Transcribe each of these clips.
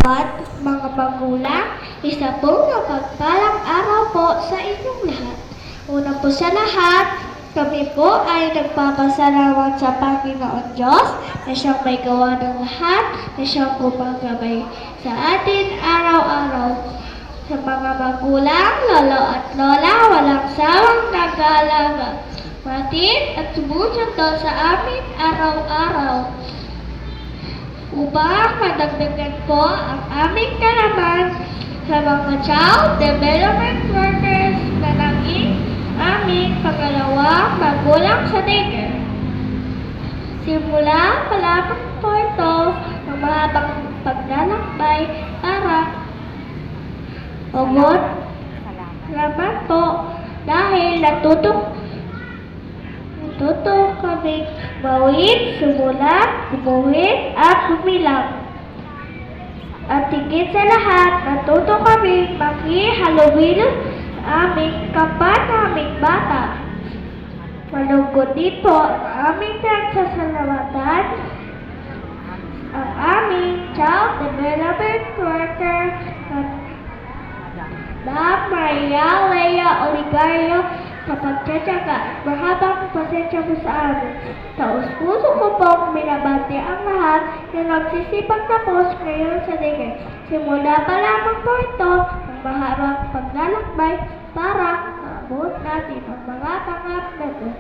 Mga magulang, isa pong mapagpalang araw po sa inyong lahat. Una po sa lahat, kami po ay nagpapasalamat sa Panginoon Diyos na siyang may gawa ng lahat, na siyang gumagabay sa atin araw-araw. Sa mga magulang, lolo at lola, walang sawang nag-aalaga, matid at sumusundo sa amin araw-araw. Upang madagdagan po ang aming kalaman sa mga child development workers na naging aming pangalawang magulang sa daycare. Simula pa lamang po ito ng mahabang paglalakbay para ugot. Salamat po dahil natuto kami bawin, sumulat, gumuhit, at gumilang. At higit sa lahat, natuto kami makihalubilo sa aming kapwa naming bata. Malugod din po ang aming pinagsasalamatan, ang aming child development worker na Maria Lea Oligario sa pagtsatsaga at mahabang pasensya mo sa amin. Taos-puso ko pong binabati ang lahat na nagsisipag tapos ngayon sa daycare. Simula pa lamang po ito ang mahabang paglalakbay para maabot natin ang mga pangarap natin.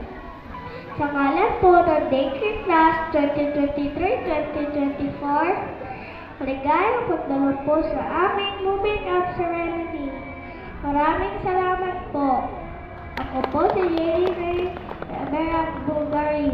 Sa ngalan po ng Daycare Class 2023-2024, maligayang pagdalo po sa aming moving up ceremony. Maraming salamat po. Ako po si Lady Ray Emerald Bulgari.